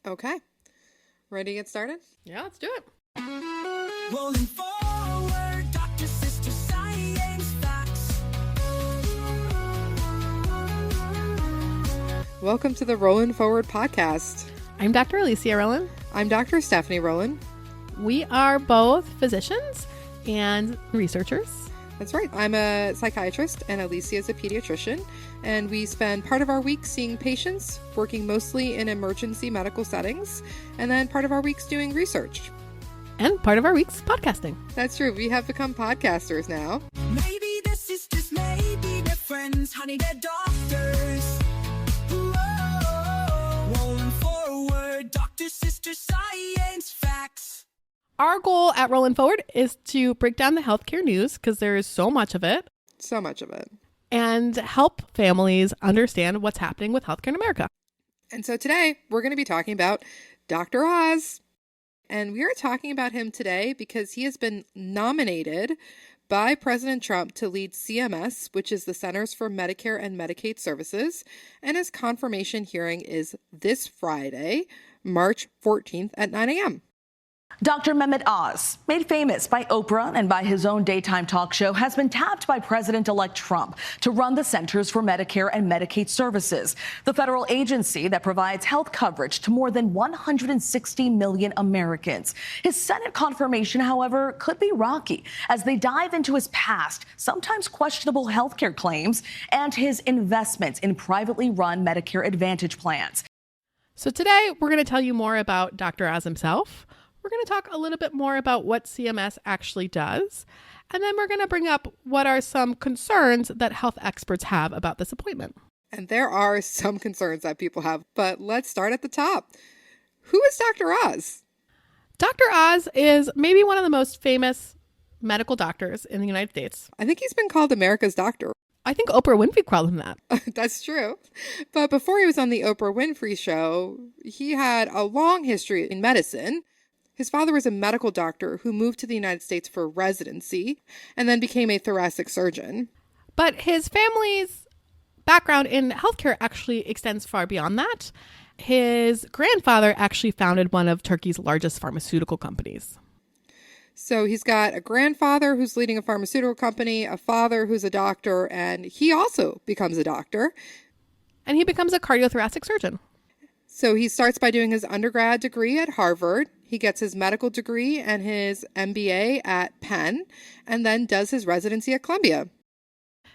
Okay. Ready to get started? Yeah, let's do it. Rolling forward, doctor, sister, science, facts. Welcome to the Rolling Forward podcast. I'm Dr. Alicia Rolin. I'm Dr. Stephanie Rolin. We are both physicians and researchers. That's right. I'm a psychiatrist and Alicia is a pediatrician. And we spend part of our week seeing patients, working mostly in emergency medical settings, and then part of our weeks doing research. And part of our week's podcasting. That's true. We have become podcasters now. Maybe the sisters, maybe they're friends, honey, they're doctors. Whoa. Rolling forward, doctor, sister, science, facts. Our goal at Rolling Forward is to break down the healthcare news because there is so much of it So much of it. and help families understand what's happening with healthcare in America. And so today we're going to be talking about Dr. Oz. And we are talking about him today because he has been nominated by President Trump to lead CMS, which is the Centers for Medicare and Medicaid Services. And his confirmation hearing is this Friday, March 14th at 9 a.m. Dr. Mehmet Oz, made famous by Oprah and by his own daytime talk show, has been tapped by President-elect Trump to run the Centers for Medicare and Medicaid Services, the federal agency that provides health coverage to more than 160 million Americans. His Senate confirmation, however, could be rocky as they dive into his past, sometimes questionable healthcare claims, and his investments in privately run Medicare Advantage plans. So today we're going to tell you more about Dr. Oz himself. We're going to talk a little bit more about what CMS actually does. And then we're going to bring up what are some concerns that health experts have about this appointment. And there are some concerns that people have, but let's start at the top. Who is Dr. Oz? Dr. Oz is maybe one of the most famous medical doctors in the United States. I think he's been called America's doctor. I think Oprah Winfrey called him that. That's true. But before he was on the Oprah Winfrey show, he had a long history in medicine. His father was a medical doctor who moved to the United States for residency and then became a thoracic surgeon. But his family's background in healthcare actually extends far beyond that. His grandfather actually founded one of Turkey's largest pharmaceutical companies. So he's got a grandfather who's leading a pharmaceutical company, a father who's a doctor, and he also becomes a doctor. And he becomes a cardiothoracic surgeon. So he starts by doing his undergrad degree at Harvard. He gets his medical degree and his MBA at Penn, and then does his residency at Columbia.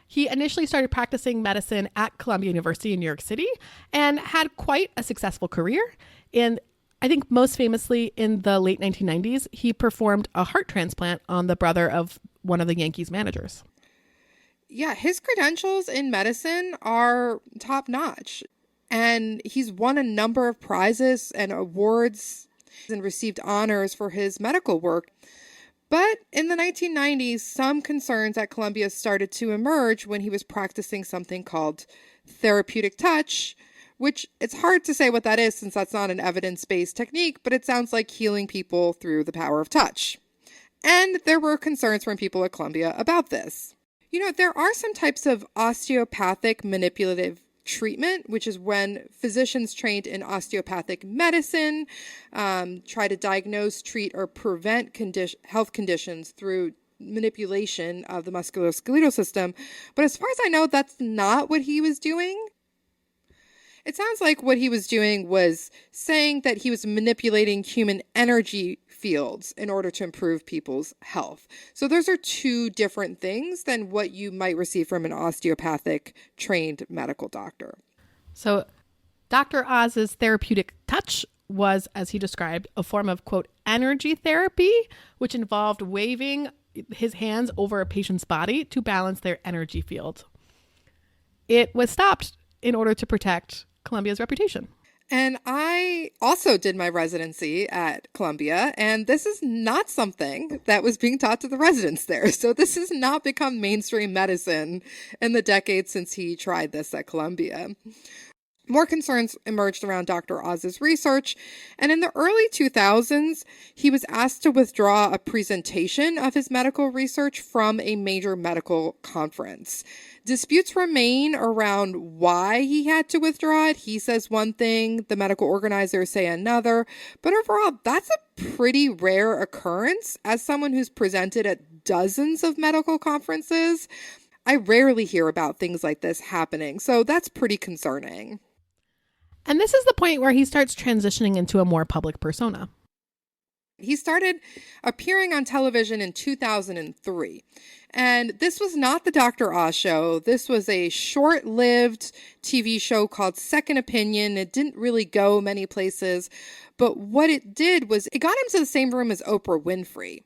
He initially started practicing medicine at Columbia University in New York City and had quite a successful career. And I think most famously in the late 1990s, he performed a heart transplant on the brother of one of the Yankees managers. Yeah, his credentials in medicine are top notch. And he's won a number of prizes and awards and received honors for his medical work. But in the 1990s, some concerns at Columbia started to emerge when he was practicing something called therapeutic touch, which it's hard to say what that is since that's not an evidence-based technique, but it sounds like healing people through the power of touch. And there were concerns from people at Columbia about this. You know, there are some types of osteopathic manipulative treatment, which is when physicians trained in osteopathic medicine try to diagnose, treat, or prevent health conditions through manipulation of the musculoskeletal system. But as far as I know, that's not what he was doing. It sounds like what he was doing was saying that he was manipulating human energy fields in order to improve people's health. So those are two different things than what you might receive from an osteopathic trained medical doctor. So Dr. Oz's therapeutic touch was, as he described, a form of, quote, energy therapy, which involved waving his hands over a patient's body to balance their energy field. It was stopped in order to protect Columbia's reputation. And I also did my residency at Columbia, and this is not something that was being taught to the residents there. So this has not become mainstream medicine in the decades since he tried this at Columbia. More concerns emerged around Dr. Oz's research, and in the early 2000s, he was asked to withdraw a presentation of his medical research from a major medical conference. Disputes remain around why he had to withdraw it. He says one thing, the medical organizers say another, but overall, that's a pretty rare occurrence. As someone who's presented at dozens of medical conferences, I rarely hear about things like this happening, so that's pretty concerning. And this is the point where he starts transitioning into a more public persona. He started appearing on television in 2003. And this was not the Dr. Oz show. This was a short-lived TV show called Second Opinion. It didn't really go many places. But what it did was it got him to the same room as Oprah Winfrey.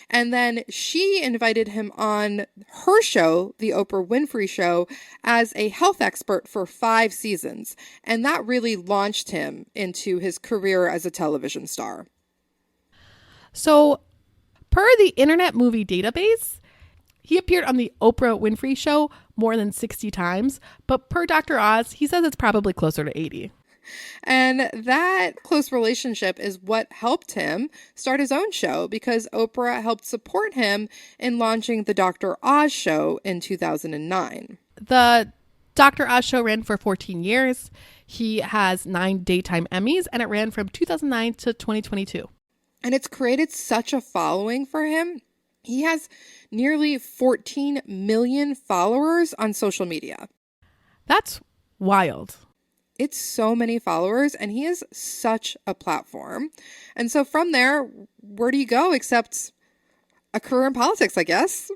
And then she invited him on her show, The Oprah Winfrey Show, as a health expert for 5 seasons. And that really launched him into his career as a television star. So, per the Internet Movie Database, he appeared on The Oprah Winfrey Show more than 60 times. But per Dr. Oz, he says it's probably closer to 80. And that close relationship is what helped him start his own show, because Oprah helped support him in launching the Dr. Oz show in 2009. The Dr. Oz show ran for 14 years. He has 9 daytime Emmys, and it ran from 2009 to 2022. And it's created such a following for him. He has nearly 14 million followers on social media. That's wild. It's so many followers, and he has such a platform. And so from there, where do you go except a career in politics, I guess?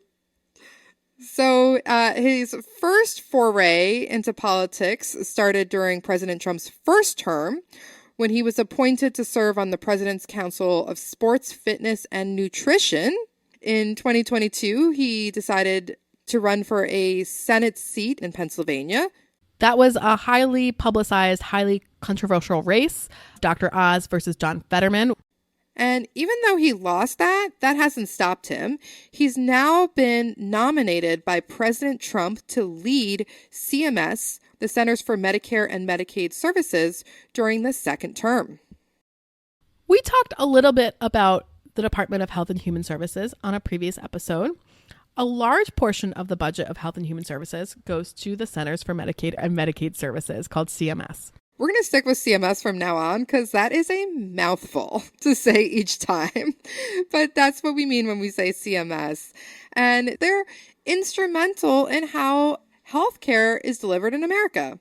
So his first foray into politics started during President Trump's first term, when he was appointed to serve on the President's Council of Sports, Fitness, and Nutrition. In 2022, he decided to run for a Senate seat in Pennsylvania. That was a highly publicized, highly controversial race, Dr. Oz versus John Fetterman. And even though he lost that hasn't stopped him. He's now been nominated by President Trump to lead CMS, the Centers for Medicare and Medicaid Services, during the second term. We talked a little bit about the Department of Health and Human Services on a previous episode. A large portion of the budget of Health and Human Services goes to the Centers for Medicaid and Medicaid Services, called CMS. We're going to stick with CMS from now on because that is a mouthful to say each time. But that's what we mean when we say CMS. And they're instrumental in how healthcare is delivered in America.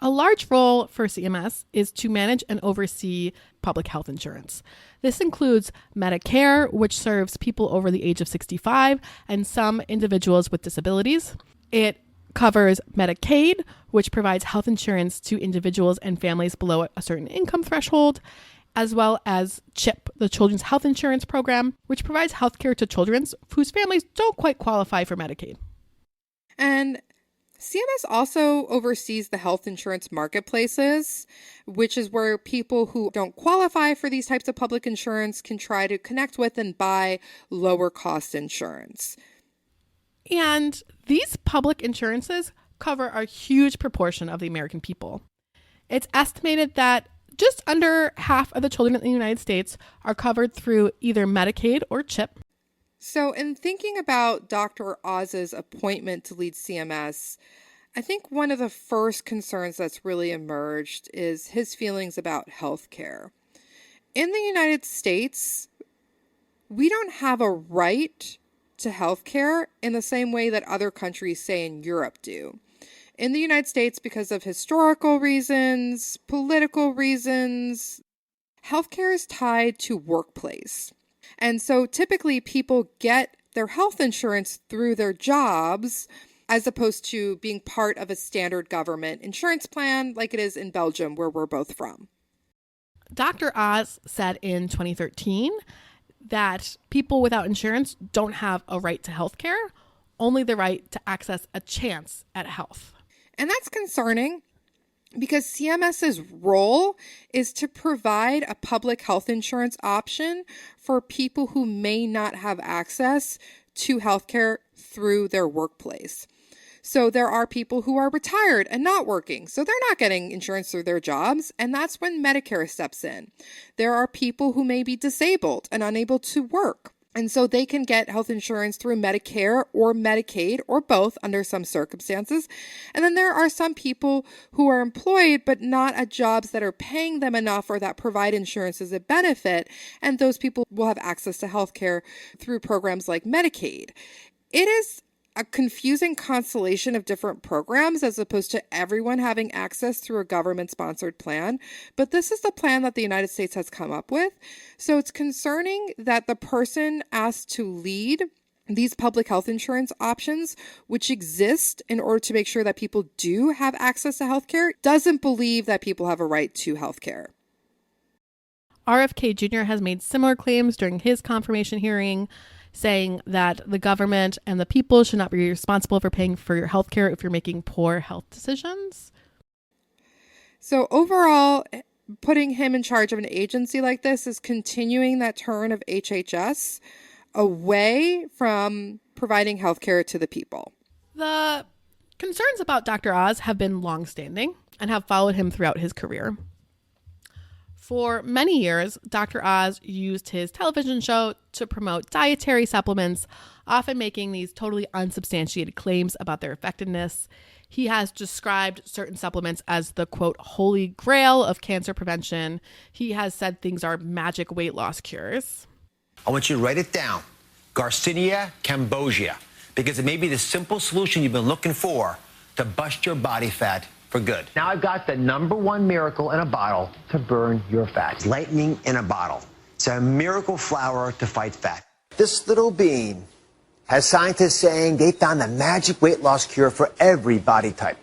A large role for CMS is to manage and oversee public health insurance. This includes Medicare, which serves people over the age of 65 and some individuals with disabilities. It covers Medicaid, which provides health insurance to individuals and families below a certain income threshold, as well as CHIP, the Children's Health Insurance Program, which provides health care to children whose families don't quite qualify for Medicaid. And CMS also oversees the health insurance marketplaces, which is where people who don't qualify for these types of public insurance can try to connect with and buy lower cost insurance. And these public insurances cover a huge proportion of the American people. It's estimated that just under half of the children in the United States are covered through either Medicaid or CHIP. So in thinking about Dr. Oz's appointment to lead CMS, I think one of the first concerns that's really emerged is his feelings about healthcare. In the United States, we don't have a right to healthcare in the same way that other countries, say in Europe, do. In the United States, because of historical reasons, political reasons, healthcare is tied to workplace. And so typically people get their health insurance through their jobs as opposed to being part of a standard government insurance plan like it is in Belgium, where we're both from. Dr. Oz said in 2013 that people without insurance don't have a right to health care, only the right to access a chance at health. And that's concerning, because CMS's role is to provide a public health insurance option for people who may not have access to healthcare through their workplace. So there are people who are retired and not working, so they're not getting insurance through their jobs, and that's when Medicare steps in. There are people who may be disabled and unable to work, and so they can get health insurance through Medicare or Medicaid or both under some circumstances. And then there are some people who are employed but not at jobs that are paying them enough or that provide insurance as a benefit. And those people will have access to health care through programs like Medicaid. It is a confusing constellation of different programs as opposed to everyone having access through a government-sponsored plan. But this is the plan that the United States has come up with. So it's concerning that the person asked to lead these public health insurance options, which exist in order to make sure that people do have access to healthcare, doesn't believe that people have a right to healthcare. RFK Jr. has made similar claims during his confirmation hearing, saying that the government and the people should not be responsible for paying for your health care if you're making poor health decisions. So overall, putting him in charge of an agency like this is continuing that turn of HHS away from providing health care to the people. The concerns about Dr. Oz have been longstanding and have followed him throughout his career. For many years, Dr. Oz used his television show to promote dietary supplements, often making these totally unsubstantiated claims about their effectiveness. He has described certain supplements as the, quote, holy grail of cancer prevention. He has said things are magic weight loss cures. I want you to write it down. Garcinia cambogia, because it may be the simple solution you've been looking for to bust your body fat for good. Now I've got the #1 miracle in a bottle to burn your fat. Lightning in a bottle. It's a miracle flour to fight fat. This little bean has scientists saying they found the magic weight loss cure for every body type.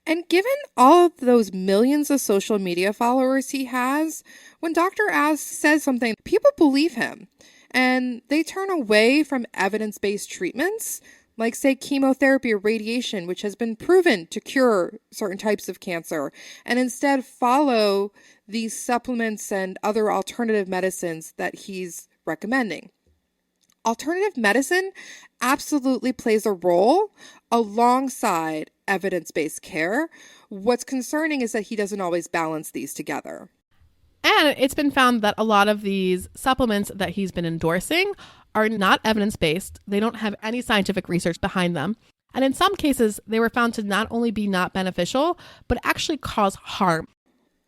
And given all of those millions of social media followers he has, when Dr. Oz says something, people believe him. And they turn away from evidence-based treatments, like, say, chemotherapy or radiation, which has been proven to cure certain types of cancer, and instead follow these supplements and other alternative medicines that he's recommending. Alternative medicine absolutely plays a role alongside evidence-based care. What's concerning is that he doesn't always balance these together. And it's been found that a lot of these supplements that he's been endorsing are not evidence-based. They don't have any scientific research behind them. And in some cases, they were found to not only be not beneficial, but actually cause harm.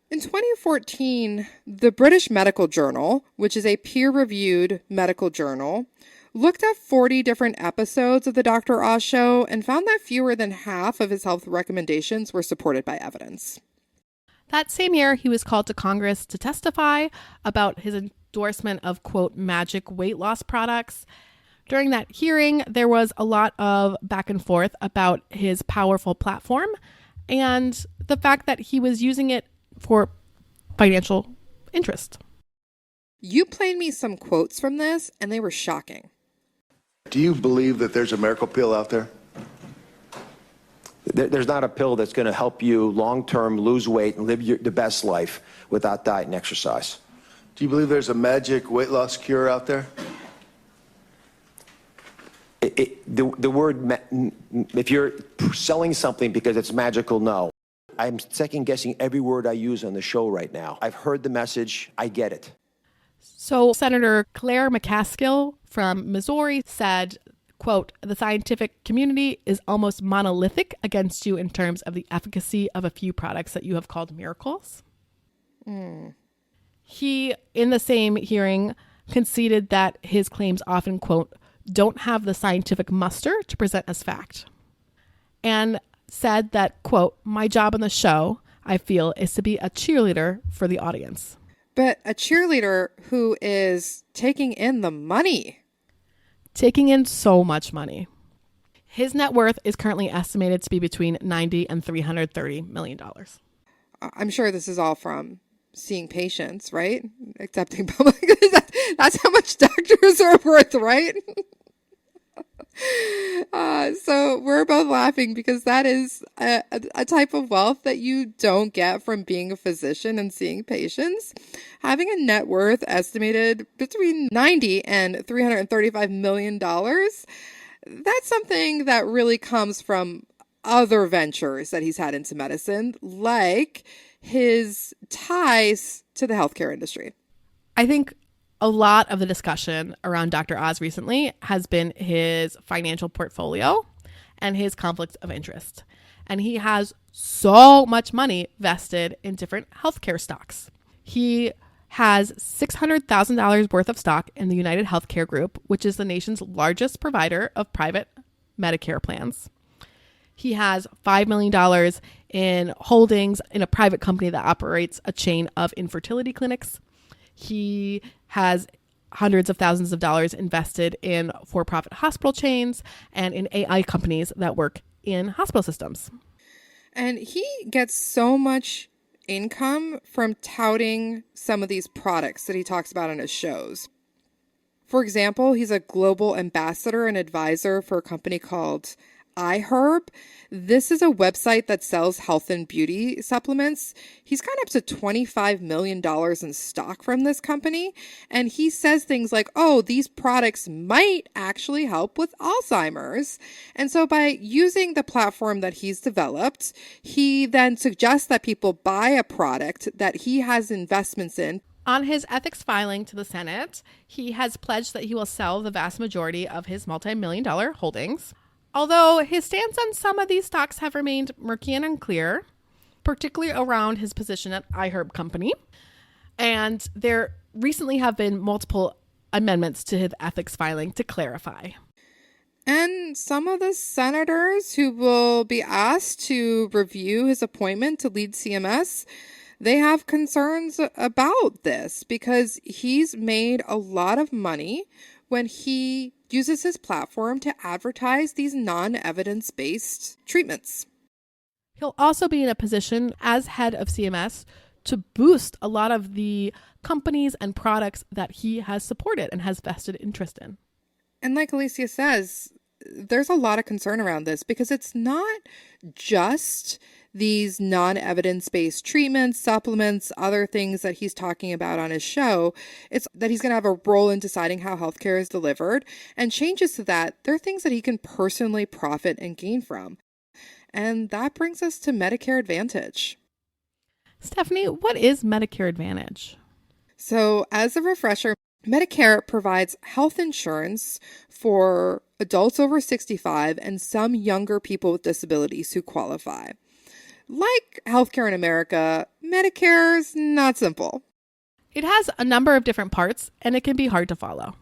In 2014, the British Medical Journal, which is a peer-reviewed medical journal, looked at 40 different episodes of the Dr. Oz show and found that fewer than half of his health recommendations were supported by evidence. That same year, he was called to Congress to testify about his endorsement of, quote, magic weight loss products. During that hearing, there was a lot of back and forth about his powerful platform and the fact that he was using it for financial interest. You played me some quotes from this, and they were shocking. Do you believe that there's a miracle pill out there? There's not a pill that's going to help you long-term lose weight and live the best life without diet and exercise. Do you believe there's a magic weight loss cure out there? The word, if you're selling something because it's magical, no. I'm second-guessing every word I use on the show right now. I've heard the message. I get it. So Senator Claire McCaskill from Missouri said, quote, the scientific community is almost monolithic against you in terms of the efficacy of a few products that you have called miracles. He, in the same hearing, conceded that his claims often, quote, don't have the scientific muster to present as fact. And said that, quote, my job on the show, I feel, is to be a cheerleader for the audience. But a cheerleader who is taking in the money. Taking in so much money. His net worth is currently estimated to be between $90 and $330 million. I'm sure this is all from seeing patients, right? Accepting public. That's how much doctors are worth, right? So we're both laughing because that is a type of wealth that you don't get from being a physician and seeing patients. Having a net worth estimated between $90 and $335 million, that's something that really comes from other ventures that he's had into medicine, like his ties to the healthcare industry. I think a lot of the discussion around Dr. Oz recently has been his financial portfolio and his conflicts of interest. And he has so much money vested in different healthcare stocks. He has $600,000 worth of stock in the United Healthcare Group, which is the nation's largest provider of private Medicare plans. He has $5 million in holdings in a private company that operates a chain of infertility clinics. He has hundreds of thousands of dollars invested in for-profit hospital chains and in AI companies that work in hospital systems. And he gets so much income from touting some of these products that he talks about on his shows. For example, he's a global ambassador and advisor for a company called iHerb. This is a website that sells health and beauty supplements. He's got up to $25 million in stock from this company. And he says things like, oh, these products might actually help with Alzheimer's. And so by using the platform that he's developed, he then suggests that people buy a product that he has investments in. On his ethics filing to the Senate, he has pledged that he will sell the vast majority of his multi-million-dollar holdings. Although his stance on some of these stocks have remained murky and unclear, particularly around his position at iHerb Company. And there recently have been multiple amendments to his ethics filing to clarify. And some of the senators who will be asked to review his appointment to lead CMS, they have concerns about this because he's made a lot of money when he uses his platform to advertise these non-evidence-based treatments. He'll also be in a position as head of CMS to boost a lot of the companies and products that he has supported and has vested interest in. And like Alicia says, there's a lot of concern around this because it's not just these non-evidence-based treatments, supplements, other things that he's talking about on his show. It's that he's going to have a role in deciding how healthcare is delivered, and changes to that, there are things that he can personally profit and gain from. And that brings us to Medicare Advantage. Stephanie, what is Medicare Advantage? So as a refresher, Medicare provides health insurance for adults over 65 and some younger people with disabilities who qualify. Like healthcare in America, Medicare's not simple. It has a number of different parts, and it can be hard to follow.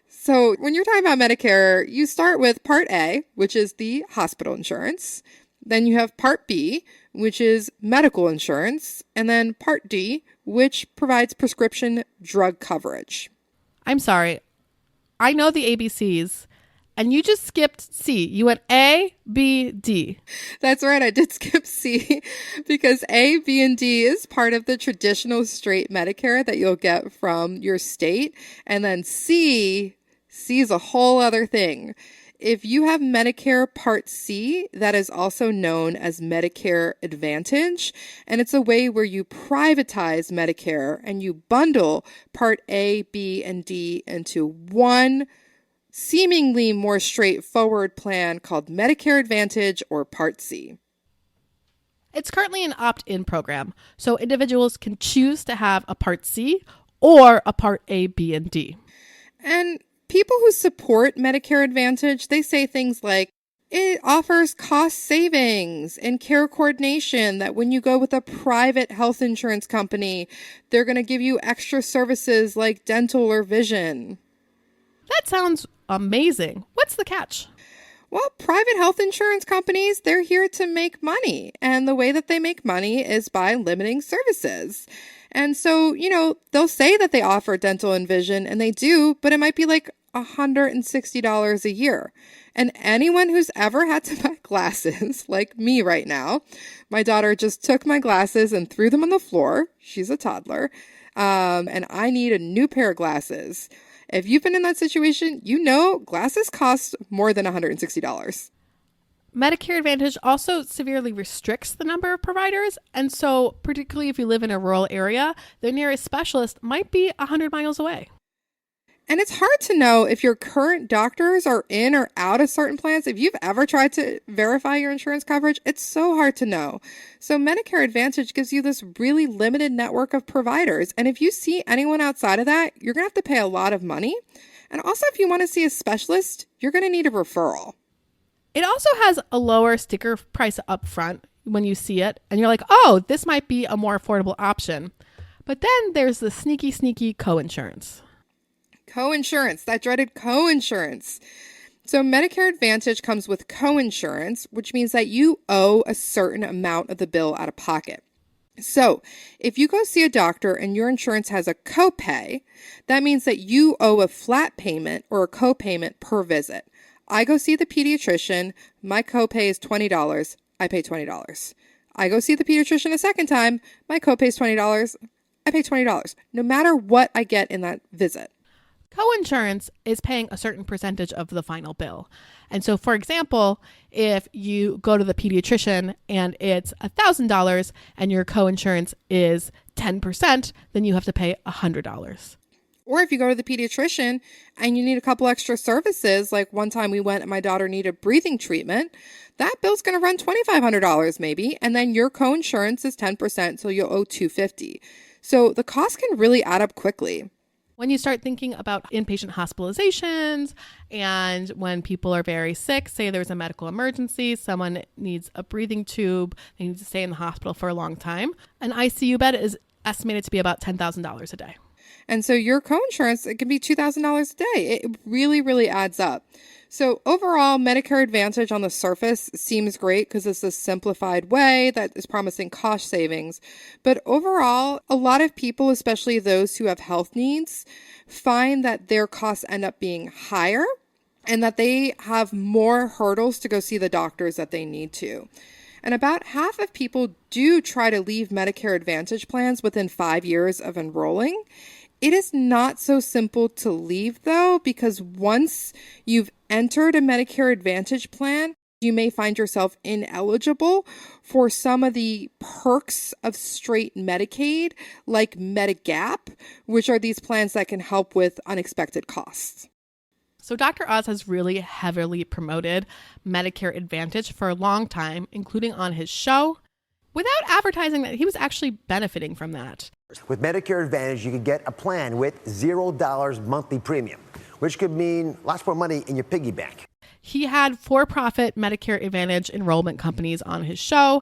So when you're talking about Medicare, you start with Part A, which is the hospital insurance. Then you have Part B, which is medical insurance. And then Part D, which provides prescription drug coverage. I'm sorry. I know the ABCs, and you just skipped C. You went A, B, D. That's right. I did skip C because A, B, and D is part of the traditional straight Medicare that you'll get from your state. And then C is a whole other thing. If you have Medicare Part C, that is also known as Medicare Advantage, and it's a way where you privatize Medicare and you bundle Part A, B, and D into one seemingly more straightforward plan called Medicare Advantage or Part C. It's currently an opt-in program, so individuals can choose to have a Part C or a Part A, B, and D. And people who support Medicare Advantage, they say things like, it offers cost savings and care coordination that when you go with a private health insurance company, they're going to give you extra services like dental or vision. That sounds amazing. What's the catch? Well, private health insurance companies, they're here to make money. And the way that they make money is by limiting services. And so, they'll say that they offer dental and vision, and they do, but it might be like $160 a year. And anyone who's ever had to buy glasses, like me right now, my daughter just took my glasses and threw them on the floor. She's a toddler. And I need a new pair of glasses. If you've been in that situation, glasses cost more than $160. Medicare Advantage also severely restricts the number of providers. And so particularly if you live in a rural area, the nearest specialist might be 100 miles away. And it's hard to know if your current doctors are in or out of certain plans. If you've ever tried to verify your insurance coverage, it's so hard to know. So Medicare Advantage gives you this really limited network of providers. And if you see anyone outside of that, you're going to have to pay a lot of money. And also, if you want to see a specialist, you're going to need a referral. It also has a lower sticker price up front when you see it. And you're like, oh, this might be a more affordable option. But then there's the sneaky coinsurance. Coinsurance, that dreaded coinsurance. So Medicare Advantage comes with coinsurance, which means that you owe a certain amount of the bill out of pocket. So if you go see a doctor and your insurance has a copay, that means that you owe a flat payment or a copayment per visit. I go see the pediatrician, my copay is $20, I pay $20. I go see the pediatrician a second time, my copay is $20, I pay $20, no matter what I get in that visit. Coinsurance is paying a certain percentage of the final bill. And so, for example, if you go to the pediatrician and it's $1,000 and your coinsurance is 10%, then you have to pay $100. Or if you go to the pediatrician and you need a couple extra services, like one time we went and my daughter needed breathing treatment, that bill's going to run $2,500 maybe, and then your coinsurance is 10%, so you'll owe $250. So the cost can really add up quickly. When you start thinking about inpatient hospitalizations and when people are very sick, say there's a medical emergency, someone needs a breathing tube, they need to stay in the hospital for a long time, an ICU bed is estimated to be about $10,000 a day. And so your coinsurance, it can be $2,000 a day. It really, really adds up. So overall, Medicare Advantage on the surface seems great because it's a simplified way that is promising cost savings. But overall, a lot of people, especially those who have health needs, find that their costs end up being higher and that they have more hurdles to go see the doctors that they need to. And about half of people do try to leave Medicare Advantage plans within 5 years of enrolling. It is not so simple to leave, though, because once you've entered a Medicare Advantage plan, you may find yourself ineligible for some of the perks of straight Medicaid, like Medigap, which are these plans that can help with unexpected costs. So Dr. Oz has really heavily promoted Medicare Advantage for a long time, including on his show, without advertising that he was actually benefiting from that. With Medicare Advantage, you could get a plan with $0 monthly premium, which could mean lots more money in your piggy bank. He had for-profit Medicare Advantage enrollment companies on his show.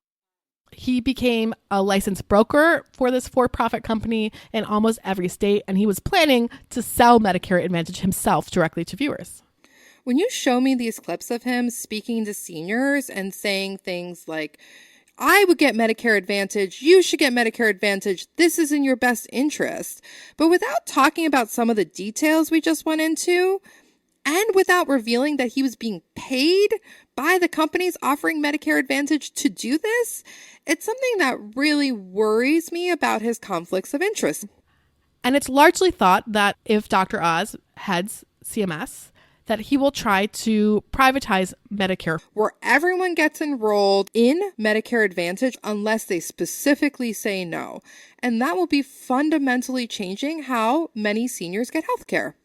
He became a licensed broker for this for-profit company in almost every state, and he was planning to sell Medicare Advantage himself directly to viewers. When you show me these clips of him speaking to seniors and saying things like, I would get Medicare Advantage, you should get Medicare Advantage, this is in your best interest, but without talking about some of the details we just went into, and without revealing that he was being paid by the companies offering Medicare Advantage to do this, it's something that really worries me about his conflicts of interest. And it's largely thought that if Dr. Oz heads CMS, that he will try to privatize Medicare, where everyone gets enrolled in Medicare Advantage unless they specifically say no. And that will be fundamentally changing how many seniors get health care.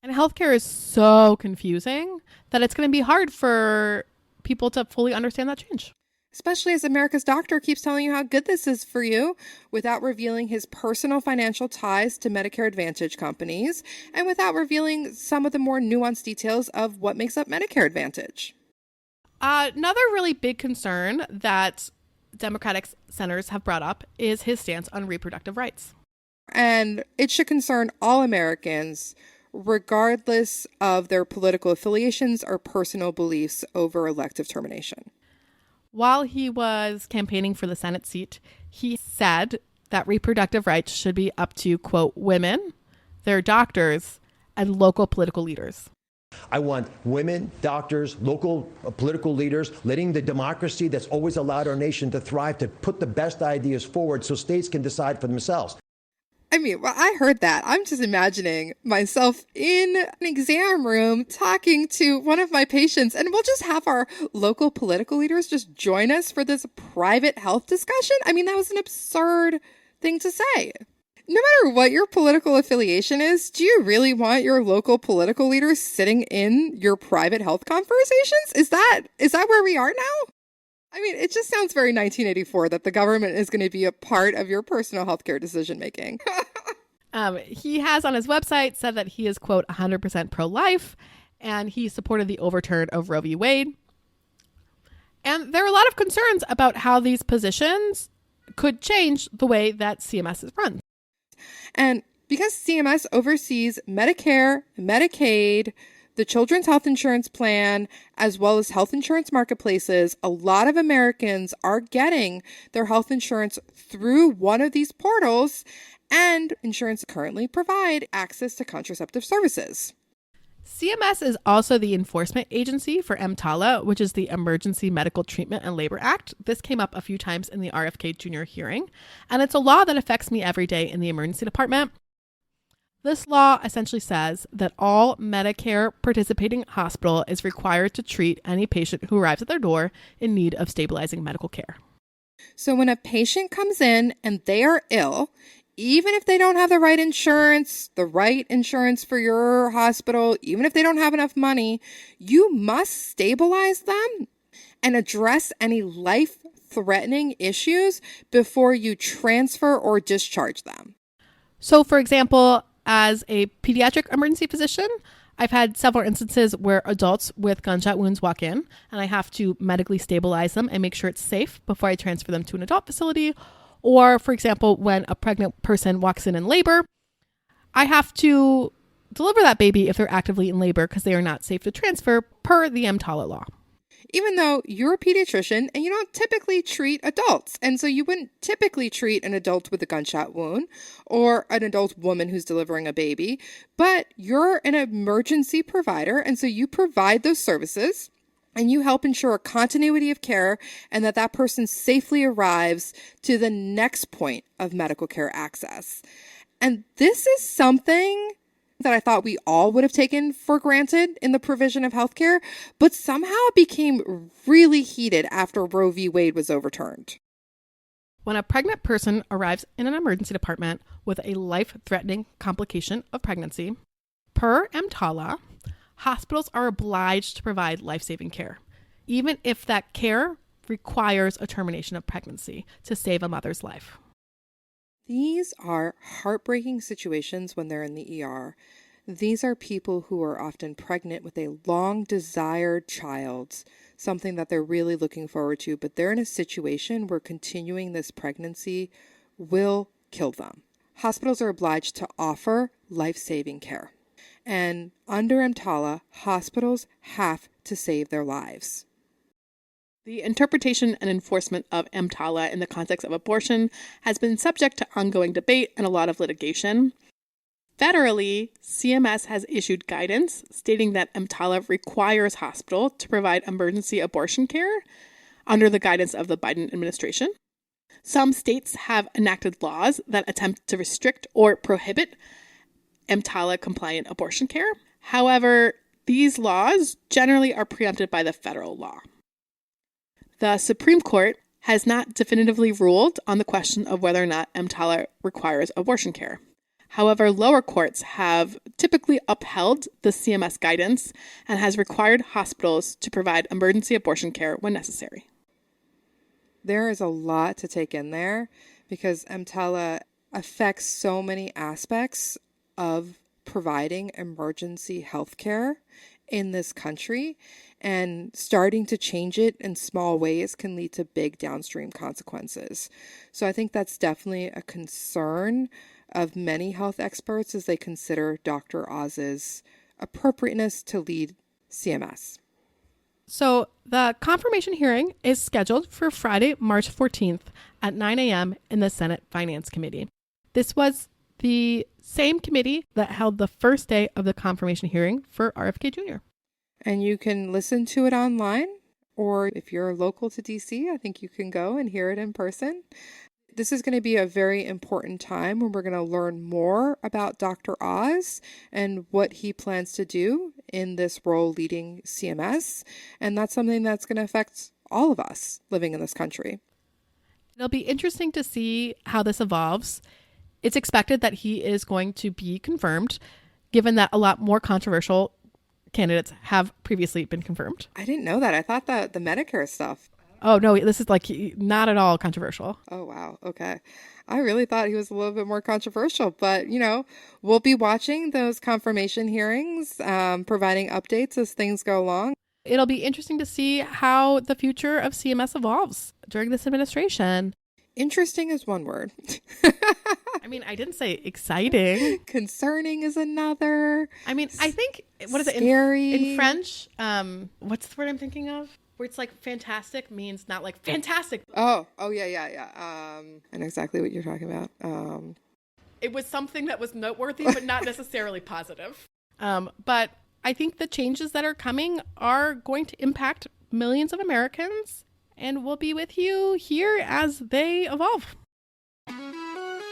And healthcare is so confusing that it's going to be hard for people to fully understand that change. Especially as America's doctor keeps telling you how good this is for you without revealing his personal financial ties to Medicare Advantage companies and without revealing some of the more nuanced details of what makes up Medicare Advantage. Another really big concern that Democratic senators have brought up is his stance on reproductive rights. And it should concern all Americans, regardless of their political affiliations or personal beliefs over elective termination. While he was campaigning for the Senate seat, he said that reproductive rights should be up to, quote, women, their doctors, and local political leaders. I want women, doctors, local political leaders, letting the democracy that's always allowed our nation to thrive, to put the best ideas forward so states can decide for themselves. I mean, well, I heard that. I'm just imagining myself in an exam room talking to one of my patients, and we'll just have our local political leaders just join us for this private health discussion. I mean, that was an absurd thing to say. No matter what your political affiliation is, do you really want your local political leaders sitting in your private health conversations? Is that where we are now? I mean, it just sounds very 1984 that the government is going to be a part of your personal healthcare decision making. He has on his website said that he is, quote, 100% pro-life, and he supported the overturn of Roe v. Wade. And there are a lot of concerns about how these positions could change the way that CMS is run. And because CMS oversees Medicare, Medicaid, the Children's Health Insurance Plan, as well as health insurance marketplaces, a lot of Americans are getting their health insurance through one of these portals, and insurance currently provide access to contraceptive services. CMS is also the enforcement agency for EMTALA, which is the Emergency Medical Treatment and Labor Act. This came up a few times in the RFK Jr. hearing, and it's a law that affects me every day in the emergency department. This law essentially says that all Medicare participating hospital is required to treat any patient who arrives at their door in need of stabilizing medical care. So when a patient comes in and they are ill, even if they don't have the right insurance for your hospital, even if they don't have enough money, you must stabilize them and address any life-threatening issues before you transfer or discharge them. So, for example, as a pediatric emergency physician, I've had several instances where adults with gunshot wounds walk in, and I have to medically stabilize them and make sure it's safe before I transfer them to an adult facility. Or, for example, when a pregnant person walks in labor, I have to deliver that baby if they're actively in labor because they are not safe to transfer per the EMTALA law. Even though you're a pediatrician and you don't typically treat adults. And so you wouldn't typically treat an adult with a gunshot wound or an adult woman who's delivering a baby, but you're an emergency provider. And so you provide those services and you help ensure a continuity of care and that person safely arrives to the next point of medical care access. And this is something that I thought we all would have taken for granted in the provision of healthcare, but somehow it became really heated after Roe v. Wade was overturned. When a pregnant person arrives in an emergency department with a life-threatening complication of pregnancy, per EMTALA, hospitals are obliged to provide life-saving care, even if that care requires a termination of pregnancy to save a mother's life. These are heartbreaking situations when they're in the ER. These are people who are often pregnant with a long-desired child, something that they're really looking forward to, but they're in a situation where continuing this pregnancy will kill them. Hospitals are obliged to offer life-saving care. And under EMTALA, hospitals have to save their lives. The interpretation and enforcement of EMTALA in the context of abortion has been subject to ongoing debate and a lot of litigation. Federally, CMS has issued guidance stating that EMTALA requires hospitals to provide emergency abortion care under the guidance of the Biden administration. Some states have enacted laws that attempt to restrict or prohibit EMTALA-compliant abortion care. However, these laws generally are preempted by the federal law. The Supreme Court has not definitively ruled on the question of whether or not EMTALA requires abortion care. However, lower courts have typically upheld the CMS guidance and has required hospitals to provide emergency abortion care when necessary. There is a lot to take in there because EMTALA affects so many aspects of providing emergency health care in this country, and starting to change it in small ways can lead to big downstream consequences. So I think that's definitely a concern of many health experts as they consider Dr. Oz's appropriateness to lead CMS. So the confirmation hearing is scheduled for Friday, March 14th at 9 a.m. in the Senate Finance Committee. This was the same committee that held the first day of the confirmation hearing for RFK Jr. And you can listen to it online, or if you're local to DC, I think you can go and hear it in person. This is going to be a very important time when we're going to learn more about Dr. Oz and what he plans to do in this role leading CMS. And that's something that's going to affect all of us living in this country. It'll be interesting to see how this evolves. It's expected that he is going to be confirmed, given that a lot more controversial candidates have previously been confirmed. I didn't know that. I thought that the Medicare stuff. Oh, no, this is like not at all controversial. Oh, wow. Okay. I really thought he was a little bit more controversial, but, we'll be watching those confirmation hearings, providing updates as things go along. It'll be interesting to see how the future of CMS evolves during this administration. Interesting is one word. I mean, I didn't say exciting. Concerning is another. I mean, I think, what is it? Scary. In French, what's the word I'm thinking of? Where it's like fantastic means not like fantastic. Oh, yeah. I know exactly what you're talking about. It was something that was noteworthy, but not necessarily positive. But I think the changes that are coming are going to impact millions of Americans, and we'll be with you here as they evolve.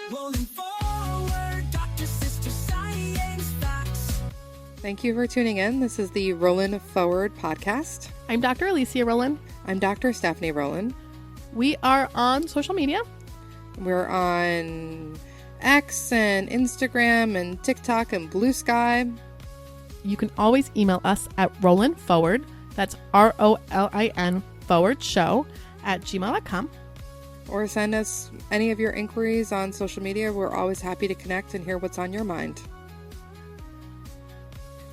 Rolling forward, Dr. Sister Science Facts. Thank you for tuning in. This is the Rolling Forward podcast. I'm Dr. Alicia Rolin. I'm Dr. Stephanie Rolin. We are on social media. We're on X and Instagram and TikTok and Blue Sky. You can always email us at rollinforward, that's ROLIN forward show @gmail.com. Or send us any of your inquiries on social media. We're always happy to connect and hear what's on your mind.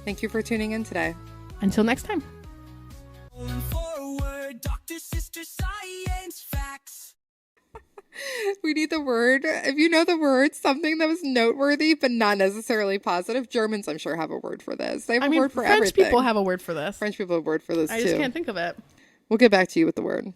Thank you for tuning in today. Until next time. Rolling forward, Dr. Sister Science Facts. We need the word. If you know the word, something that was noteworthy but not necessarily positive. Germans, I'm sure, have a word for this. They have a word for French everything. people have a word for this. French people have a word for this, I too. just can't think of it. We'll get back to you with the word.